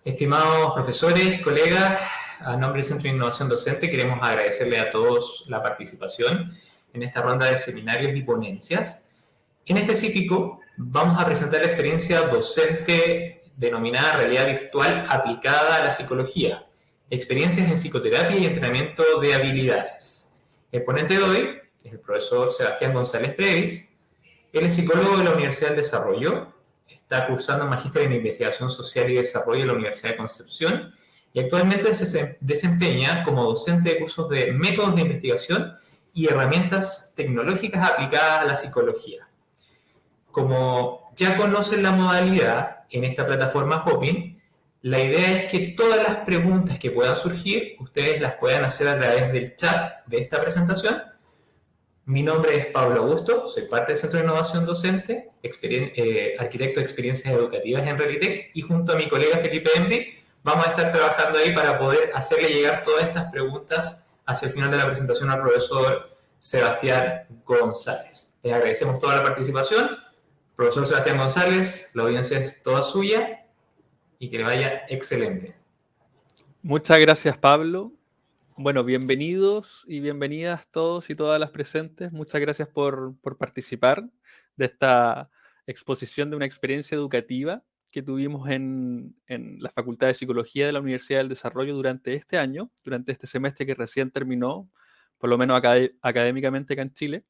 Estimados profesores, colegas, a nombre del Centro de Innovación Docente queremos agradecerle a todos la participación en esta ronda de seminarios y ponencias. En específico, vamos a presentar la experiencia docente denominada Realidad Virtual aplicada a la psicología, experiencias en psicoterapia y entrenamiento de habilidades. El ponente de hoy es el profesor Sebastián González Previs. Él es psicólogo de la Universidad del Desarrollo, está cursando un magíster en Investigación Social y Desarrollo en la Universidad de Concepción y actualmente se desempeña como docente de cursos de métodos de investigación y herramientas tecnológicas aplicadas a la psicología. Como ya conocen la modalidad en esta plataforma Hopin, la idea es que todas las preguntas que puedan surgir, ustedes las puedan hacer a través del chat de esta presentación. Mi nombre es Pablo Augusto, soy parte del Centro de Innovación Docente, arquitecto de experiencias educativas en Realitec, y junto a mi colega Felipe Embry vamos a estar trabajando ahí para poder hacerle llegar todas estas preguntas hacia el final de la presentación al profesor Sebastián González. Les agradecemos toda la participación. Profesor Sebastián González, la audiencia es toda suya y que le vaya excelente. Muchas gracias, Pablo. Bueno, bienvenidos y bienvenidas todos y todas las presentes. Muchas gracias por participar de esta exposición de una experiencia educativa que tuvimos en la Facultad de Psicología de la Universidad del Desarrollo durante este año, durante este semestre que recién terminó, por lo menos académicamente acá en Chile.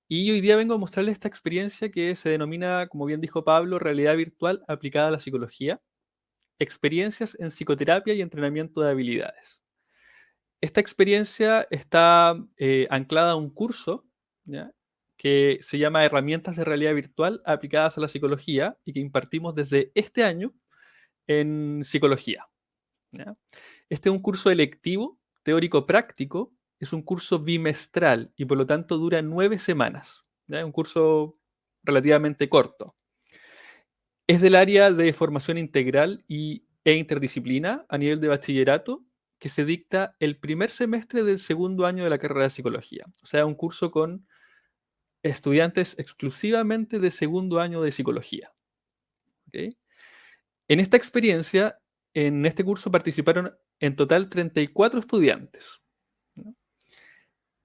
Y hoy día vengo a mostrarles esta experiencia que se denomina, como bien dijo Pablo, realidad virtual aplicada a la psicología, experiencias en psicoterapia y entrenamiento de habilidades. Esta experiencia está anclada a un curso, ¿ya?, que se llama Herramientas de Realidad Virtual aplicadas a la psicología y que impartimos desde este año en psicología, ¿ya? Este es un curso electivo, teórico-práctico, es un curso bimestral y por lo tanto dura 9 semanas, ¿ya? Es un curso relativamente corto. Es del área de formación integral e interdisciplina a nivel de bachillerato que se dicta el primer semestre del segundo año de la carrera de psicología. O sea, un curso con estudiantes exclusivamente de segundo año de psicología. ¿Okay? En esta experiencia, en este curso participaron en total 34 estudiantes, ¿no?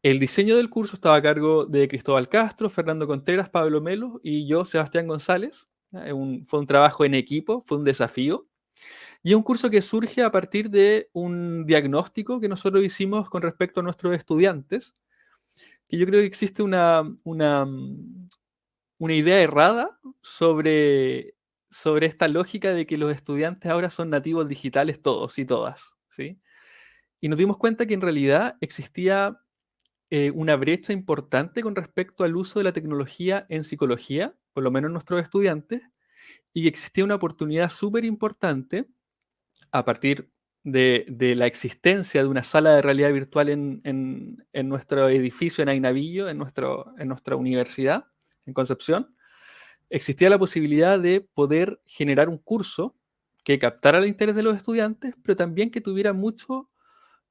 El diseño del curso estaba a cargo de Cristóbal Castro, Fernando Contreras, Pablo Melo y yo, Sebastián González. Fue un trabajo en equipo, fue un desafío. Y es un curso que surge a partir de un diagnóstico que nosotros hicimos con respecto a nuestros estudiantes, que yo creo que existe una idea errada sobre esta lógica de que los estudiantes ahora son nativos digitales todos y todas, ¿sí? Y nos dimos cuenta que en realidad existía una brecha importante con respecto al uso de la tecnología en psicología, por lo menos nuestros estudiantes, y que existía una oportunidad súper importante a partir de la existencia de una sala de realidad virtual en nuestro edificio en Ainavillo, en nuestra universidad, en Concepción. Existía la posibilidad de poder generar un curso que captara el interés de los estudiantes, pero también que tuviera mucho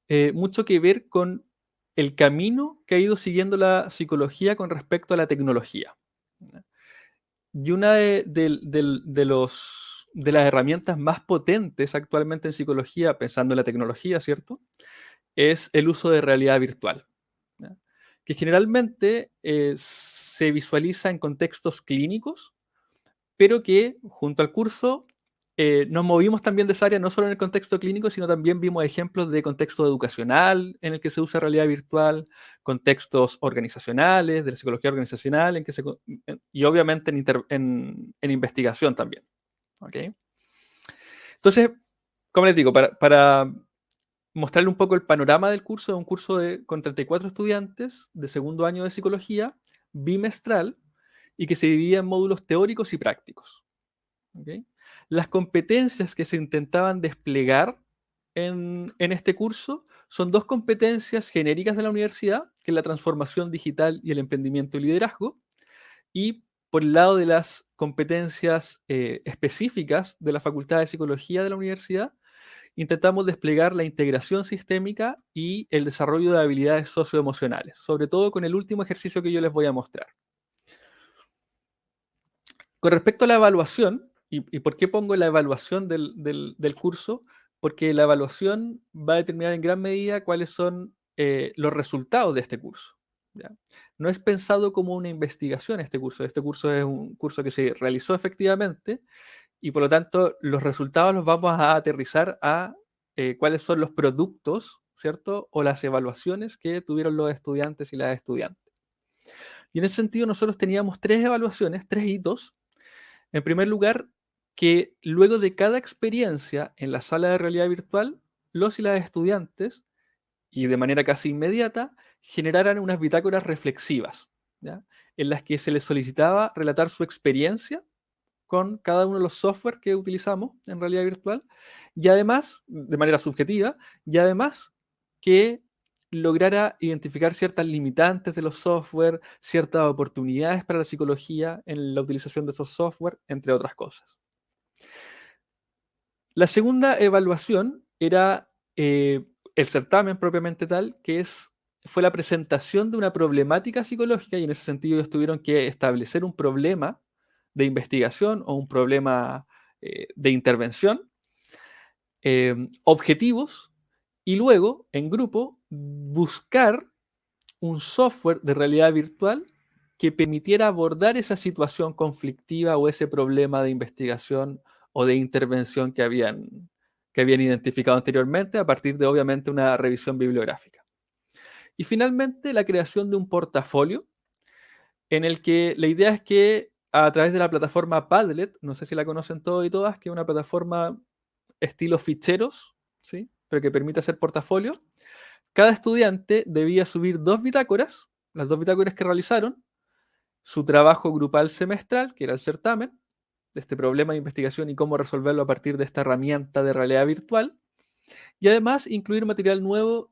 que ver con el camino que ha ido siguiendo la psicología con respecto a la tecnología. Y una de las herramientas más potentes actualmente en psicología, pensando en la tecnología, ¿cierto?, es el uso de realidad virtual, ¿ya?, que generalmente se visualiza en contextos clínicos, pero que junto al curso nos movimos también de esa área, no solo en el contexto clínico, sino también vimos ejemplos de contexto educacional en el que se usa realidad virtual, contextos organizacionales, de la psicología organizacional, y obviamente en investigación también. ¿Okay? Entonces, como les digo, para mostrarle un poco el panorama del curso, es un curso con 34 estudiantes de segundo año de psicología, bimestral, y que se divide en módulos teóricos y prácticos. ¿Okay? Las competencias que se intentaban desplegar en este curso son 2 competencias genéricas de la universidad, que es la transformación digital y el emprendimiento y liderazgo, y por el lado de las competencias específicas de la Facultad de Psicología de la universidad, intentamos desplegar la integración sistémica y el desarrollo de habilidades socioemocionales, sobre todo con el último ejercicio que yo les voy a mostrar. Con respecto a la evaluación, ¿Y por qué pongo la evaluación del curso? Porque la evaluación va a determinar en gran medida cuáles son los resultados de este curso. ¿Ya? No es pensado como una investigación este curso. Este curso es un curso que se realizó efectivamente y por lo tanto los resultados los vamos a aterrizar a cuáles son los productos, ¿cierto? O las evaluaciones que tuvieron los estudiantes y las estudiantes. Y en ese sentido nosotros teníamos 3 evaluaciones, 3 hitos. En primer lugar, que luego de cada experiencia en la sala de realidad virtual, los y las estudiantes, y de manera casi inmediata, generaran unas bitácoras reflexivas, ¿ya? En las que se les solicitaba relatar su experiencia con cada uno de los software que utilizamos en realidad virtual, y además, de manera subjetiva, y además que lograra identificar ciertas limitantes de los software, ciertas oportunidades para la psicología en la utilización de esos software, entre otras cosas. La segunda evaluación era el certamen propiamente tal, que fue la presentación de una problemática psicológica, y en ese sentido ellos tuvieron que establecer un problema de investigación o un problema de intervención, objetivos, y luego, en grupo, buscar un software de realidad virtual que permitiera abordar esa situación conflictiva o ese problema de investigación o de intervención que habían identificado anteriormente a partir de, obviamente, una revisión bibliográfica. Y finalmente, la creación de un portafolio en el que la idea es que a través de la plataforma Padlet, no sé si la conocen todos y todas, que es una plataforma estilo ficheros, ¿sí? Pero que permite hacer portafolio, cada estudiante debía subir 2 bitácoras, las 2 bitácoras que realizaron, su trabajo grupal semestral, que era el certamen, de este problema de investigación y cómo resolverlo a partir de esta herramienta de realidad virtual, y además incluir material nuevo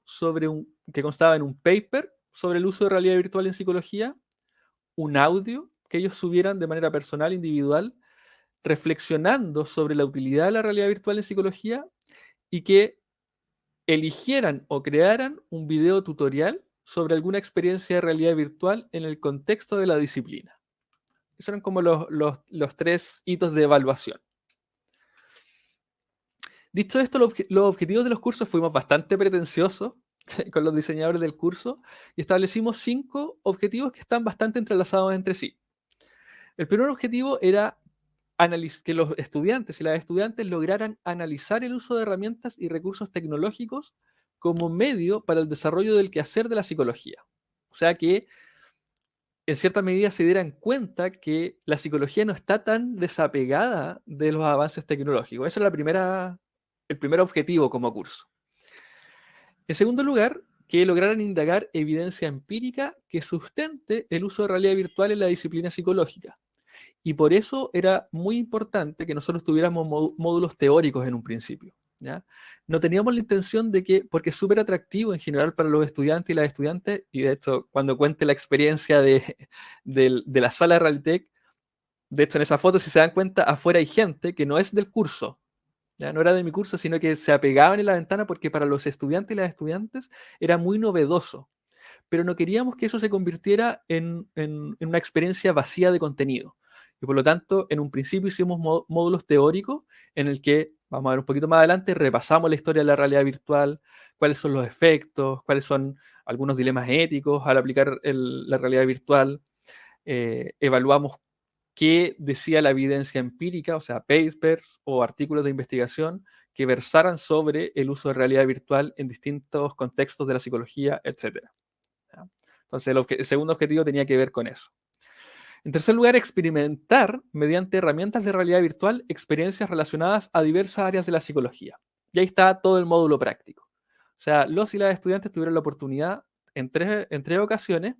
que constaba en un paper sobre el uso de realidad virtual en psicología, un audio que ellos subieran de manera personal, individual, reflexionando sobre la utilidad de la realidad virtual en psicología y que eligieran o crearan un video tutorial sobre alguna experiencia de realidad virtual en el contexto de la disciplina. Esos eran como los 3 hitos de evaluación. Dicho esto, los objetivos de los cursos fuimos bastante pretenciosos con los diseñadores del curso y establecimos 5 objetivos que están bastante entrelazados entre sí. El primer objetivo era que los estudiantes y las estudiantes lograran analizar el uso de herramientas y recursos tecnológicos como medio para el desarrollo del quehacer de la psicología. O sea que, en cierta medida, se dieran cuenta que la psicología no está tan desapegada de los avances tecnológicos. Ese es el primer objetivo como curso. En segundo lugar, que lograran indagar evidencia empírica que sustente el uso de realidad virtual en la disciplina psicológica. Y por eso era muy importante que nosotros tuviéramos módulos teóricos en un principio, ¿ya? No teníamos la intención de que, porque es súper atractivo en general para los estudiantes y las estudiantes, y de hecho, cuando cuente la experiencia de la sala de Realitech, de hecho, en esa foto, si se dan cuenta, afuera hay gente que no es del curso, ¿ya? No era de mi curso, sino que se apegaban en la ventana porque para los estudiantes y las estudiantes era muy novedoso. Pero no queríamos que eso se convirtiera en una experiencia vacía de contenido. Y por lo tanto, en un principio hicimos módulos teóricos en el que, vamos a ver un poquito más adelante, repasamos la historia de la realidad virtual, cuáles son los efectos, cuáles son algunos dilemas éticos al aplicar la realidad virtual, evaluamos qué decía la evidencia empírica, o sea, papers o artículos de investigación que versaran sobre el uso de realidad virtual en distintos contextos de la psicología, etc. Entonces, el segundo objetivo tenía que ver con eso. En tercer lugar, experimentar mediante herramientas de realidad virtual experiencias relacionadas a diversas áreas de la psicología. Y ahí está todo el módulo práctico. O sea, los y las estudiantes tuvieron la oportunidad en tres ocasiones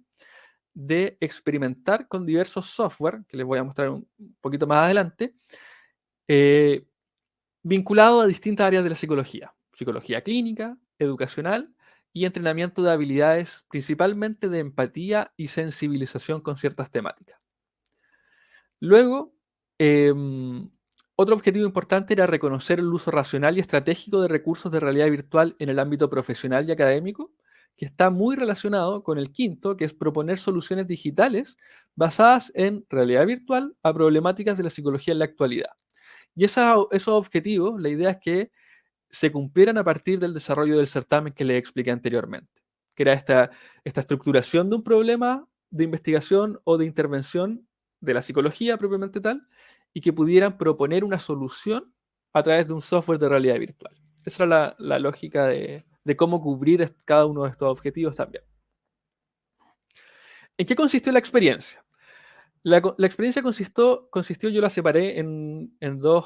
de experimentar con diversos software, que les voy a mostrar un poquito más adelante, vinculado a distintas áreas de la psicología. Psicología clínica, educacional y entrenamiento de habilidades, principalmente de empatía y sensibilización con ciertas temáticas. Luego, otro objetivo importante era reconocer el uso racional y estratégico de recursos de realidad virtual en el ámbito profesional y académico, que está muy relacionado con el quinto, que es proponer soluciones digitales basadas en realidad virtual a problemáticas de la psicología en la actualidad. Y esos objetivos, la idea es que se cumplieran a partir del desarrollo del certamen que les expliqué anteriormente, que era esta estructuración de un problema de investigación o de intervención de la psicología propiamente tal, y que pudieran proponer una solución a través de un software de realidad virtual. Esa era la lógica de cómo cubrir cada uno de estos objetivos también. ¿En qué consistió la experiencia? La experiencia consistió, yo la separé en dos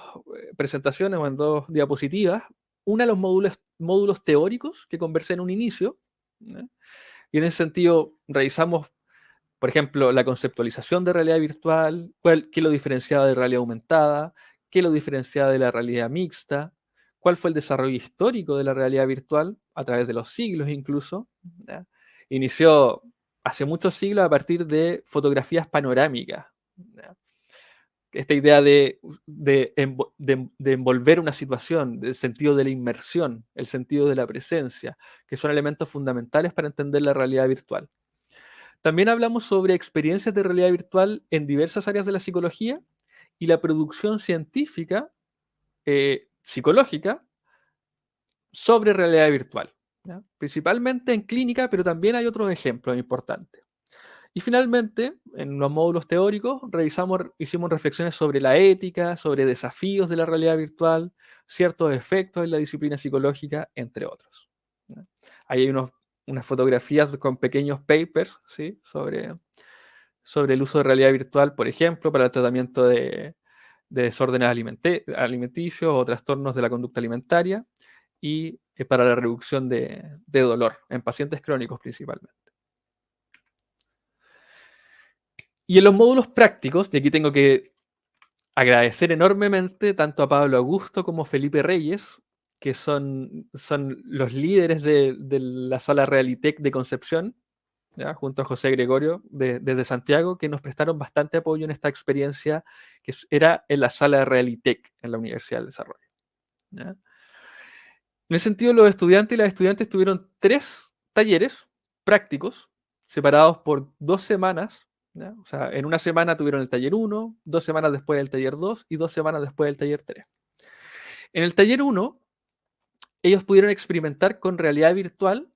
presentaciones o en dos diapositivas. Una, los módulos teóricos que conversé en un inicio, ¿ya? Y en ese sentido revisamos, por ejemplo, la conceptualización de realidad virtual, qué lo diferenciaba de realidad aumentada, qué lo diferenciaba de la realidad mixta, cuál fue el desarrollo histórico de la realidad virtual a través de los siglos incluso, ¿ya? Inició hace muchos siglos a partir de fotografías panorámicas, ¿ya? Esta idea de envolver una situación, el sentido de la inmersión, el sentido de la presencia, que son elementos fundamentales para entender la realidad virtual. También hablamos sobre experiencias de realidad virtual en diversas áreas de la psicología y la producción científica psicológica sobre realidad virtual, ¿ya? Principalmente en clínica, pero también hay otros ejemplos importantes. Y finalmente, en los módulos teóricos, hicimos reflexiones sobre la ética, sobre desafíos de la realidad virtual, ciertos efectos en la disciplina psicológica, entre otros, ¿ya? Ahí hay unas fotografías con pequeños papers, ¿sí? sobre el uso de realidad virtual, por ejemplo, para el tratamiento de desórdenes alimenticios o trastornos de la conducta alimentaria y para la reducción de dolor en pacientes crónicos principalmente. Y en los módulos prácticos, y aquí tengo que agradecer enormemente tanto a Pablo Augusto como Felipe Reyes, que son los líderes de la sala Realitec de Concepción, ¿ya? Junto a José Gregorio desde Santiago, que nos prestaron bastante apoyo en esta experiencia que era en la sala Realitec en la Universidad del Desarrollo, ¿ya? En ese sentido, los estudiantes y las estudiantes tuvieron 3 talleres prácticos separados por 2 semanas, ¿ya? O sea, en una semana tuvieron el taller 1, 2 semanas después el taller 2 y 2 semanas después del taller 3. En el taller 1, ellos pudieron experimentar con realidad virtual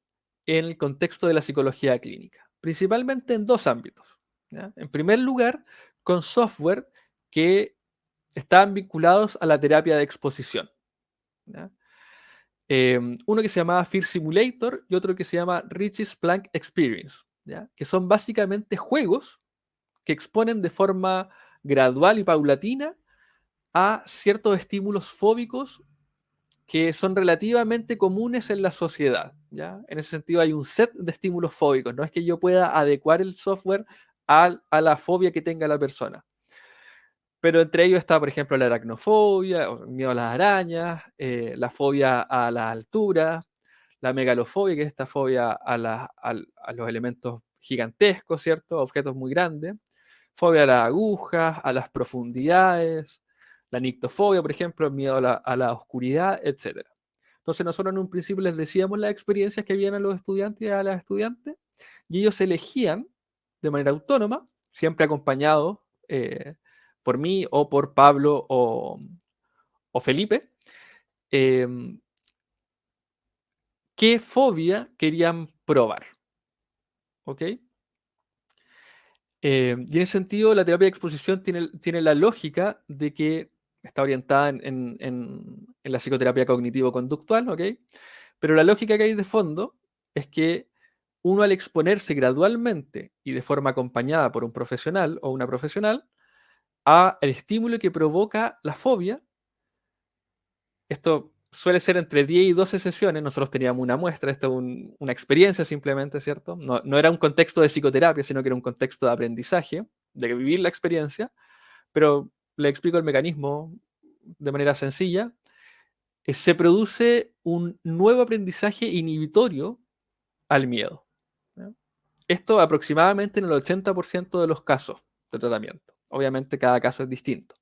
en el contexto de la psicología clínica, principalmente en 2 ámbitos, ¿ya? En primer lugar, con software que estaban vinculados a la terapia de exposición, ¿ya? Uno que se llamaba Fear Simulator y otro que se llama Richie's Plank Experience, ¿ya? Que son básicamente juegos que exponen de forma gradual y paulatina a ciertos estímulos fóbicos que son relativamente comunes en la sociedad, ¿ya? En ese sentido hay un set de estímulos fóbicos, no es que yo pueda adecuar el software a la fobia que tenga la persona. Pero entre ellos está, por ejemplo, la aracnofobia, o miedo a las arañas, la fobia a la altura, la megalofobia, que es esta fobia a los elementos gigantescos, ¿cierto? Objetos muy grandes. Fobia a las agujas, a las profundidades, la nictofobia, por ejemplo, el miedo a la oscuridad, etc. Entonces nosotros en un principio les decíamos las experiencias que habían a los estudiantes y a las estudiantes, y ellos elegían de manera autónoma, siempre acompañados por mí o por Pablo o Felipe, qué fobia querían probar. ¿Ok? Y en ese sentido, la terapia de exposición tiene la lógica de que está orientada en la psicoterapia cognitivo-conductual, ¿ok? Pero la lógica que hay de fondo es que uno, al exponerse gradualmente y de forma acompañada por un profesional o una profesional al estímulo que provoca la fobia, esto suele ser entre 10 y 12 sesiones, nosotros teníamos una muestra, esto es una experiencia simplemente, ¿cierto? No era un contexto de psicoterapia, sino que era un contexto de aprendizaje, de vivir la experiencia, pero le explico el mecanismo de manera sencilla. Se produce un nuevo aprendizaje inhibitorio al miedo, ¿ya? Esto aproximadamente en el 80% de los casos de tratamiento. Obviamente cada caso es distinto,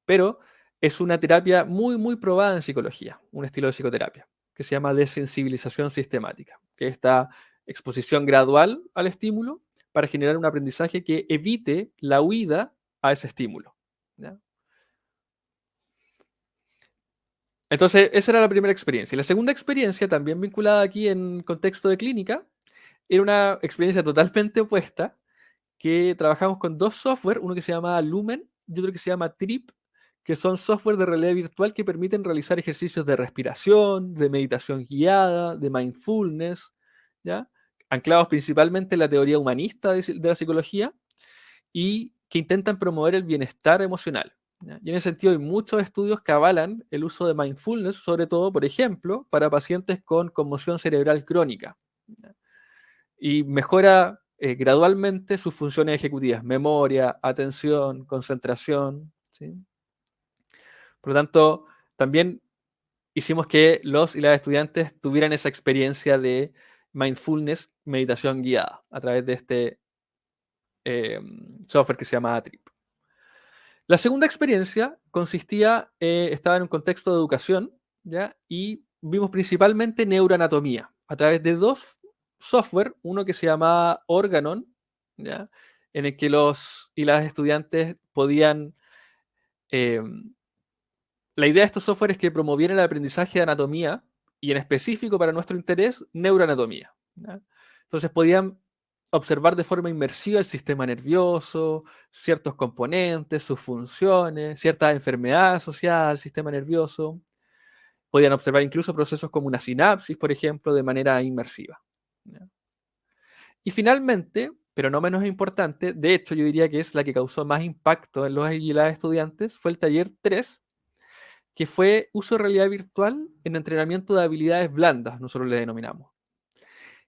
pero es una terapia muy, muy probada en psicología, un estilo de psicoterapia, que se llama desensibilización sistemática, que es esta exposición gradual al estímulo para generar un aprendizaje que evite la huida a ese estímulo, ¿ya? Entonces, esa era la primera experiencia. Y la segunda experiencia, también vinculada aquí en contexto de clínica, era una experiencia totalmente opuesta, que trabajamos con dos software, uno que se llama Lumen y otro que se llama Trip, que son software de realidad virtual que permiten realizar ejercicios de respiración, de meditación guiada, de mindfulness, ¿ya? Anclados principalmente en la teoría humanista de la psicología y que intentan promover el bienestar emocional, ¿ya? Y en ese sentido hay muchos estudios que avalan el uso de mindfulness, sobre todo, por ejemplo, para pacientes con conmoción cerebral crónica, ¿ya? Y mejora gradualmente sus funciones ejecutivas, memoria, atención, concentración, ¿sí? Por lo tanto, también hicimos que los y las estudiantes tuvieran esa experiencia de mindfulness, meditación guiada, a través de este software que se llama Trip. La segunda experiencia estaba en un contexto de educación, ¿ya? Y vimos principalmente neuroanatomía, a través de dos software, uno que se llamaba Organon, ¿ya? En el que los y las estudiantes podían... eh, la idea de estos software es que promovieran el aprendizaje de anatomía y en específico para nuestro interés, neuroanatomía, ¿ya? Entonces podían observar de forma inmersiva el sistema nervioso, ciertos componentes, sus funciones, ciertas enfermedades asociadas al sistema nervioso. Podían observar incluso procesos como una sinapsis, por ejemplo, de manera inmersiva, ¿ya? Y finalmente, pero no menos importante, de hecho yo diría que es la que causó más impacto en los y las estudiantes, fue el taller 3, que fue uso de realidad virtual en entrenamiento de habilidades blandas, nosotros le denominamos.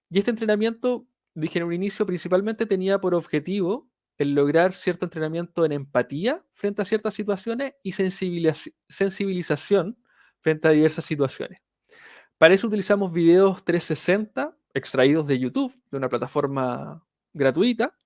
Y este entrenamiento, dije en un inicio, principalmente tenía por objetivo el lograr cierto entrenamiento en empatía frente a ciertas situaciones y sensibilización frente a diversas situaciones. Para eso utilizamos videos 360 extraídos de YouTube, de una plataforma gratuita,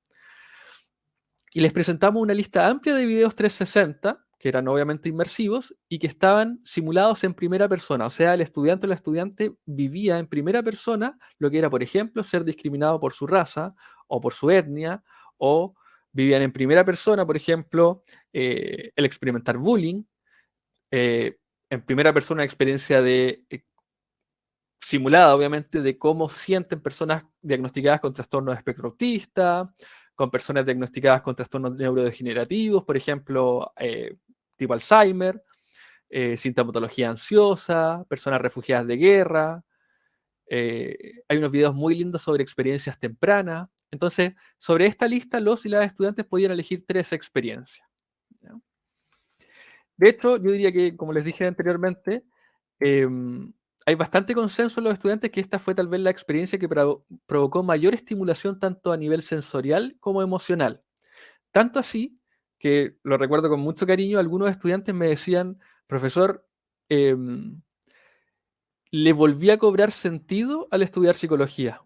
y les presentamos una lista amplia de videos 360, que eran obviamente inmersivos, y que estaban simulados en primera persona. O sea, el estudiante o la estudiante vivía en primera persona lo que era, por ejemplo, ser discriminado por su raza o por su etnia, o vivían en primera persona, por ejemplo, el experimentar bullying, en primera persona experiencia de simulada, obviamente, de cómo sienten personas diagnosticadas con trastornos de espectro autista, con personas diagnosticadas con trastornos neurodegenerativos, por ejemplo, tipo Alzheimer, sintomatología ansiosa, personas refugiadas de guerra. Hay unos videos muy lindos sobre experiencias tempranas. Entonces, sobre esta lista, los y las estudiantes podían elegir 3 experiencias, ¿ya? De hecho, yo diría que, como les dije anteriormente, hay bastante consenso en los estudiantes que esta fue tal vez la experiencia que provocó mayor estimulación tanto a nivel sensorial como emocional. Tanto así que lo recuerdo con mucho cariño, algunos estudiantes me decían, profesor, le volví a cobrar sentido al estudiar psicología.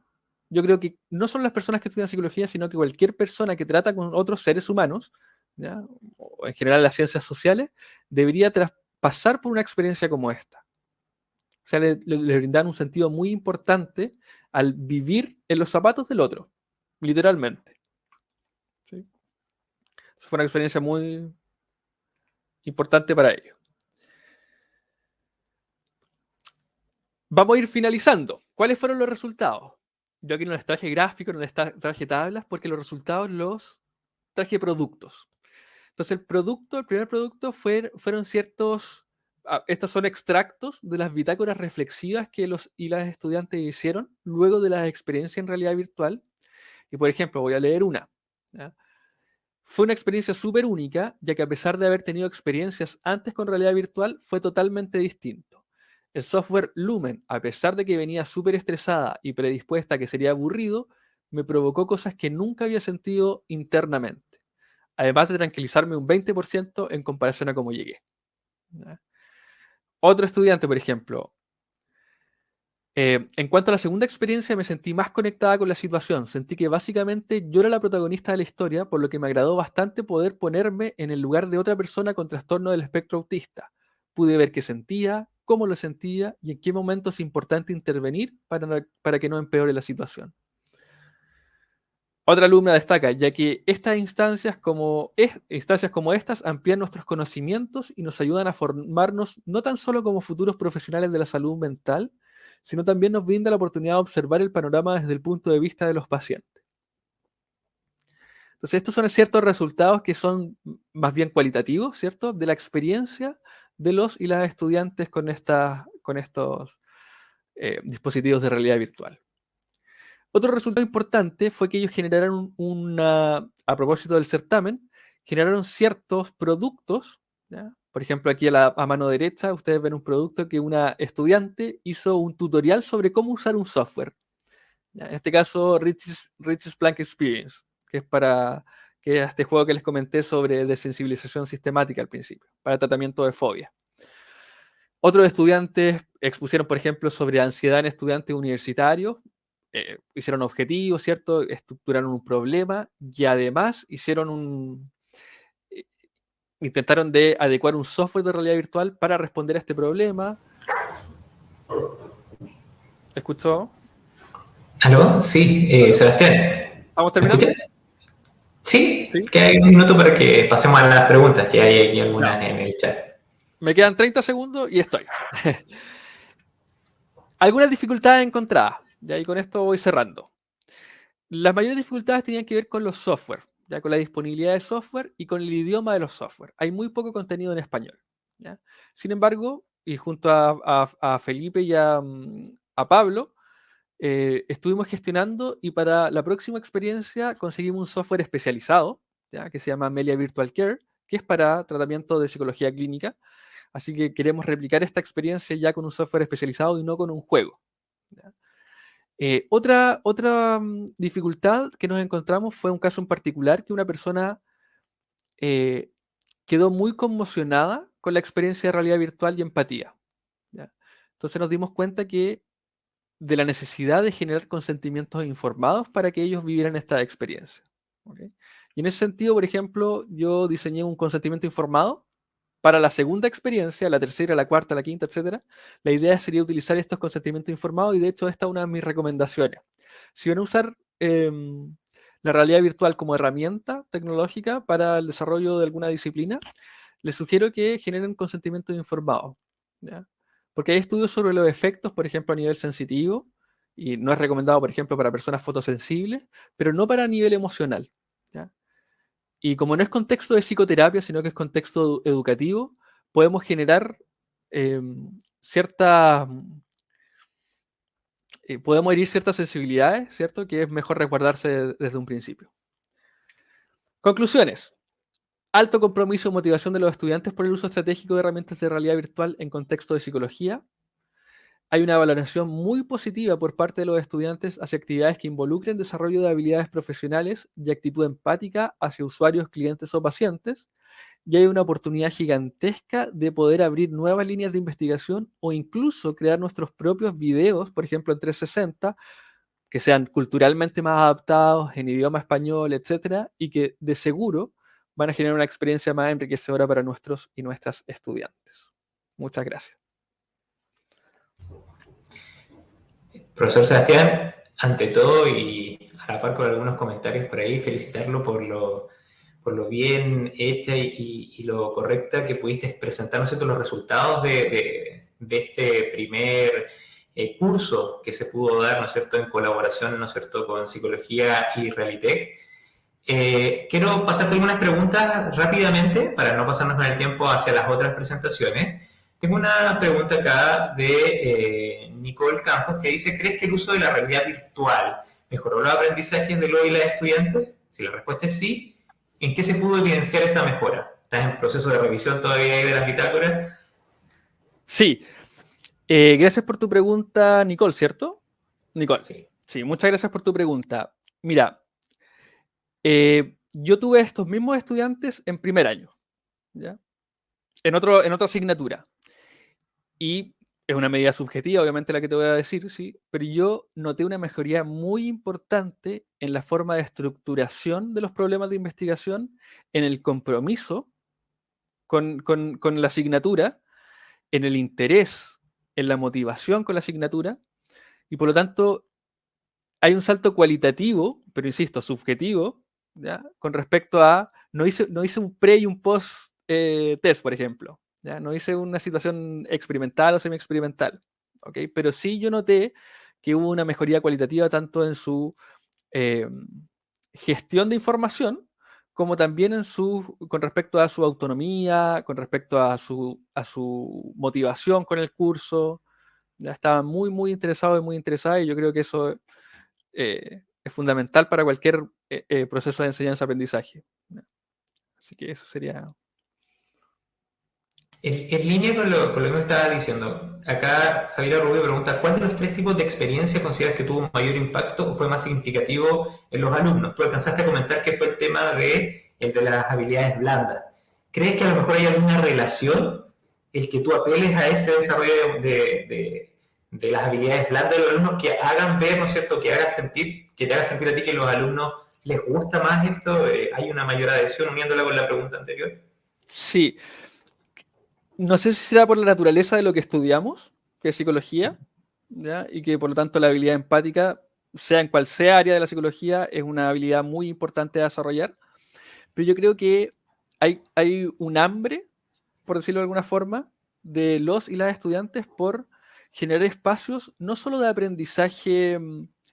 Yo creo que no son las personas que estudian psicología, sino que cualquier persona que trata con otros seres humanos, ¿ya? O en general las ciencias sociales, debería pasar por una experiencia como esta. O sea, le brindan un sentido muy importante al vivir en los zapatos del otro, literalmente, ¿sí? Esa fue una experiencia muy importante para ellos. Vamos a ir finalizando. ¿Cuáles fueron los resultados? Yo aquí no les traje gráficos, no les traje tablas, porque los resultados los traje productos. Entonces, el primer producto fueron ciertos, estos son extractos de las bitácoras reflexivas que los y las estudiantes hicieron luego de la experiencia en realidad virtual. Y por ejemplo, voy a leer una, ¿ya? Fue una experiencia súper única, ya que a pesar de haber tenido experiencias antes con realidad virtual, fue totalmente distinto. El software Lumen, a pesar de que venía súper estresada y predispuesta a que sería aburrido, me provocó cosas que nunca había sentido internamente, además de tranquilizarme un 20% en comparación a cómo llegué, ¿ya? Otro estudiante, por ejemplo, en cuanto a la segunda experiencia, me sentí más conectada con la situación. Sentí que básicamente yo era la protagonista de la historia, por lo que me agradó bastante poder ponerme en el lugar de otra persona con trastorno del espectro autista. Pude ver qué sentía, cómo lo sentía y en qué momento es importante intervenir para que no empeore la situación. Otra alumna destaca, ya que estas instancias como estas amplían nuestros conocimientos y nos ayudan a formarnos no tan solo como futuros profesionales de la salud mental, sino también nos brinda la oportunidad de observar el panorama desde el punto de vista de los pacientes. Entonces, estos son ciertos resultados que son más bien cualitativos, ¿cierto? De la experiencia de los y las estudiantes con estos dispositivos de realidad virtual. Otro resultado importante fue que ellos generaron a propósito del certamen, generaron ciertos productos, ¿ya? Por ejemplo, aquí a mano derecha ustedes ven un producto que una estudiante hizo un tutorial sobre cómo usar un software. ¿Ya? En este caso, Rich's Plank Experience, que es este juego que les comenté sobre desensibilización sistemática al principio, para tratamiento de fobia. Otros estudiantes expusieron, por ejemplo, sobre ansiedad en estudiantes universitarios, hicieron objetivos, ¿cierto? Estructuraron un problema y además intentaron de adecuar un software de realidad virtual para responder a este problema. ¿Escuchó? ¿Aló? Sí, Sebastián. ¿Vamos ¿Me terminando? escuchas? Sí, Sí. que hay un minuto para que pasemos a las preguntas, que hay aquí Ya. algunas en el chat. Me quedan 30 segundos y estoy. Algunas dificultades encontradas, ya, y con esto voy cerrando. Las mayores dificultades tenían que ver con los software, ya con la disponibilidad de software y con el idioma de los software. Hay muy poco contenido en español. ¿Ya? Sin embargo, y junto a Felipe y a Pablo, estuvimos gestionando y para la próxima experiencia conseguimos un software especializado, ¿ya? Que se llama Amelia Virtual Care, que es para tratamiento de psicología clínica. Así que queremos replicar esta experiencia ya con un software especializado y no con un juego. ¿Ya? Otra dificultad que nos encontramos fue un caso en particular que una persona eh, quedó muy conmocionada con la experiencia de realidad virtual y empatía. ¿Ya? Entonces nos dimos cuenta de la necesidad de generar consentimientos informados para que ellos vivieran esta experiencia. ¿Ok? Y en ese sentido, por ejemplo, yo diseñé un consentimiento informado para la segunda experiencia, la tercera, la cuarta, la quinta, etcétera. La idea sería utilizar estos consentimientos informados y de hecho esta es una de mis recomendaciones. Si van a usar la realidad virtual como herramienta tecnológica para el desarrollo de alguna disciplina, les sugiero que generen consentimientos informados. ¿Ya? Porque hay estudios sobre los efectos, por ejemplo, a nivel sensitivo, y no es recomendado, por ejemplo, para personas fotosensibles, pero no para nivel emocional. ¿Ya? Y como no es contexto de psicoterapia, sino que es contexto educativo, podemos generar eh, ciertas, podemos herir ciertas sensibilidades, ¿cierto? Que es mejor resguardarse desde un principio. Conclusiones. Alto compromiso y motivación de los estudiantes por el uso estratégico de herramientas de realidad virtual en contexto de psicología. Hay una valoración muy positiva por parte de los estudiantes hacia actividades que involucren desarrollo de habilidades profesionales y actitud empática hacia usuarios, clientes o pacientes. Y hay una oportunidad gigantesca de poder abrir nuevas líneas de investigación o incluso crear nuestros propios videos, por ejemplo en 360, que sean culturalmente más adaptados en idioma español, etcétera, y que de seguro van a generar una experiencia más enriquecedora para nuestros y nuestras estudiantes. Muchas gracias. Profesor Sebastián, ante todo y a la par con algunos comentarios por ahí, felicitarlo por lo bien hecha y lo correcta que pudiste presentar, ¿no es cierto?, los resultados de este primer curso que se pudo dar, ¿no es cierto?, en colaboración, ¿no es cierto?, con Psicología y Realitech. Quiero pasarte algunas preguntas rápidamente para no pasarnos el tiempo hacia las otras presentaciones. Tengo una pregunta acá de Nicole Campos que dice, ¿crees que el uso de la realidad virtual mejoró los aprendizajes de los y las estudiantes? Si la respuesta es sí, ¿en qué se pudo evidenciar esa mejora? ¿Estás en proceso de revisión todavía ahí de las bitácoras? Sí, gracias por tu pregunta, Nicole, ¿cierto? Nicole. Sí. Sí, muchas gracias por tu pregunta. Mira, yo tuve estos mismos estudiantes en primer año, ¿ya? En otra asignatura. Y es una medida subjetiva, obviamente, la que te voy a decir, sí, pero yo noté una mejoría muy importante en la forma de estructuración de los problemas de investigación, en el compromiso con la asignatura, en el interés, en la motivación con la asignatura, y por lo tanto hay un salto cualitativo, pero insisto, subjetivo, ¿ya? Con respecto a, no hice un pre y un post test, por ejemplo, ¿ya? No hice una situación experimental o semi-experimental, ¿ok? Pero sí yo noté que hubo una mejoría cualitativa tanto en su eh, gestión de información, como también con respecto a su autonomía, con respecto a su motivación con el curso. Ya estaba muy, muy interesado y muy interesada, y yo creo que eso es fundamental para cualquier proceso de enseñanza-aprendizaje. Así que eso sería... En línea con lo que me estaba diciendo, acá Javier Rubio pregunta, ¿cuál de los 3 tipos de experiencia consideras que tuvo un mayor impacto o fue más significativo en los alumnos? Tú alcanzaste a comentar que fue el de las habilidades blandas. ¿Crees que a lo mejor hay alguna relación el que tú apeles a ese desarrollo de las habilidades blandas de los alumnos que hagan ver, ¿no es cierto?, que te haga sentir a ti que a los alumnos les gusta más esto? ¿Hay una mayor adhesión uniéndola con la pregunta anterior? Sí. No sé si será por la naturaleza de lo que estudiamos, que es psicología, ¿ya? Y que por lo tanto la habilidad empática, sea en cual sea área de la psicología, es una habilidad muy importante a desarrollar. Pero yo creo que hay un hambre, por decirlo de alguna forma, de los y las estudiantes por generar espacios no solo de aprendizaje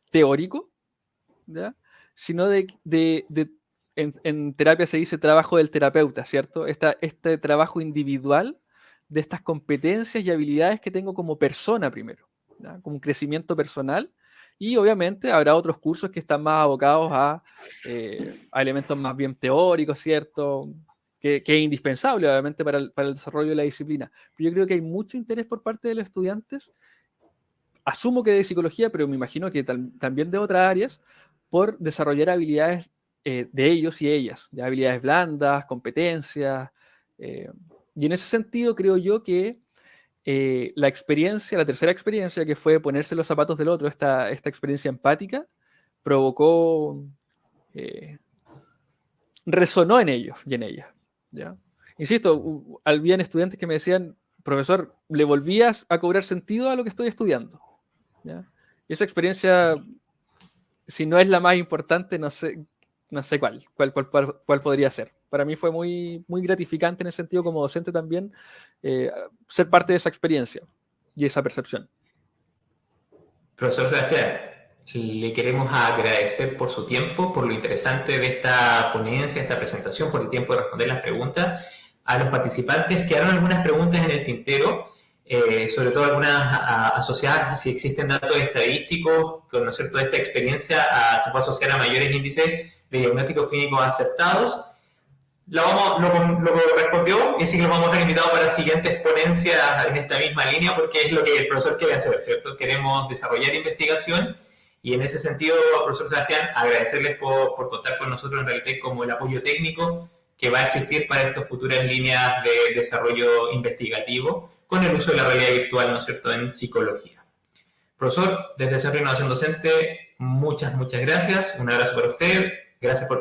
teórico, ¿ya? Sino en terapia se dice trabajo del terapeuta, ¿cierto? Este trabajo individual de estas competencias y habilidades que tengo como persona primero, ¿ya? Como un crecimiento personal. Y obviamente habrá otros cursos que están más abocados a elementos más bien teóricos, ¿cierto? Que es indispensable, obviamente, para el desarrollo de la disciplina. Pero yo creo que hay mucho interés por parte de los estudiantes, asumo que de psicología, pero me imagino que también de otras áreas, por desarrollar habilidades de ellos y ellas, ya habilidades blandas, competencias. Y en ese sentido creo yo que la tercera experiencia, que fue ponerse los zapatos del otro, esta experiencia empática, provocó, resonó en ellos y en ellas. ¿Ya? Insisto, habían estudiantes que me decían, profesor, ¿le volvías a cobrar sentido a lo que estoy estudiando? ¿Ya? Y esa experiencia, si no es la más importante, no sé cuál podría ser. Para mí fue muy, muy gratificante en ese sentido como docente también ser parte de esa experiencia y esa percepción. Profesor Sebastián, le queremos agradecer por su tiempo, por lo interesante de esta ponencia, esta presentación, por el tiempo de responder las preguntas. A los participantes quedaron algunas preguntas en el tintero, sobre todo algunas asociadas a si existen datos estadísticos, ¿no es cierto?, de esta experiencia se puede asociar a mayores índices de diagnósticos clínicos acertados. Lo respondió, y así que lo vamos a dejar invitado para siguientes ponencias en esta misma línea, porque es lo que el profesor quiere hacer, ¿cierto? Queremos desarrollar investigación, y en ese sentido, profesor Sebastián, agradecerles por contar con nosotros en Reltec como el apoyo técnico que va a existir para estas futuras líneas de desarrollo investigativo con el uso de la realidad virtual, ¿no es cierto?, en psicología. Profesor, desde Centro de Innovación Docente, muchas gracias. Un abrazo para usted. Gracias por